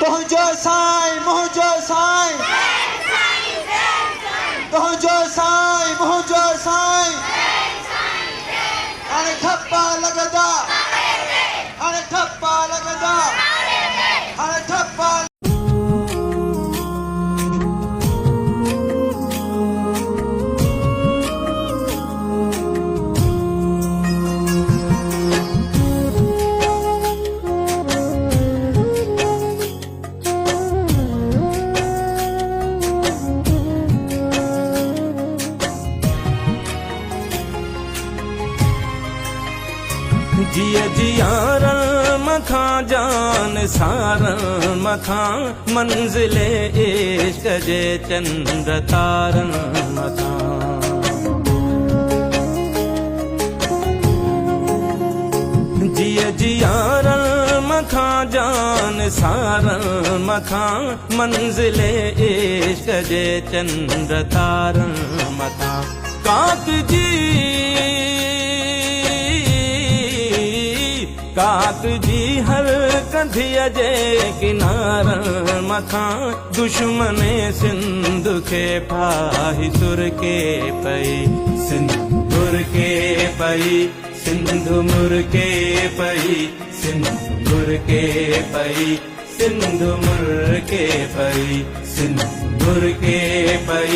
तुझो साईं मुझो साईं, तुझो साईं मुझो साईं, हाणे ठप्पा लॻंदा, हाणे ठप्पा लॻंदा, हाणे ठप्पा। जिय जियारन मखां जान सारन मखां, मंजिले इश्क जे चंद तारन मखां। जिय जियारन मखां जान सारन मखां, मंजिले इश्क जे चंद तारन मखां। काक जी हर कंधिय जे किनारन मखां, दुश्मन सिंध खे फाही सुर के पई, सिंध मुर के पई, सिंध मुर के पई, सिंध मुर के पई, सिंध मुर के पई, सिंध मुर के पई।